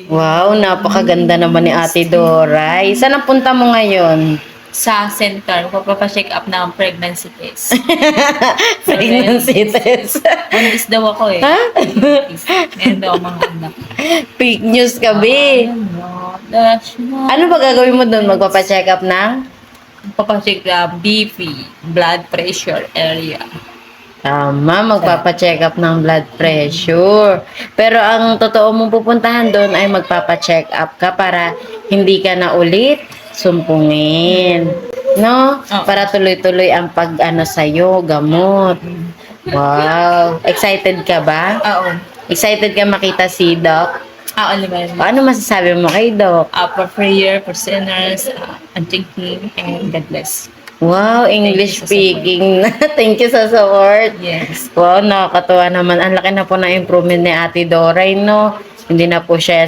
Wow, napakaganda naman ni Ate Doray. Saan ang punta mo ngayon? Sa center, magpapacheck up ng pregnancy test. Pregnancy test. Buntis daw ako eh. Ha? Meron daw mga anak. Fake news ka, be. Ano ba gagawin mo doon? Magpapacheck up ng? Papacheck up BP, blood pressure area. Tama, magpapacheck up ng blood pressure. Pero ang totoo mong pupuntahan doon ay magpapacheck up ka para hindi ka na ulit sumpungin. No? Oo. Para tuloy-tuloy ang pag-ano sa'yo, gamot. Wow. Excited ka ba? Oo. Excited ka makita si Doc? Oo naman. Ano masasabi mo kay Doc? For prayer, for sinners, and thinking, and God bless. Wow, English speaking. Thank you sa support. Yes. Wow, nakakatuwa naman. Ang laki na po na improvement ni Ate Doray, no? Hindi na po siya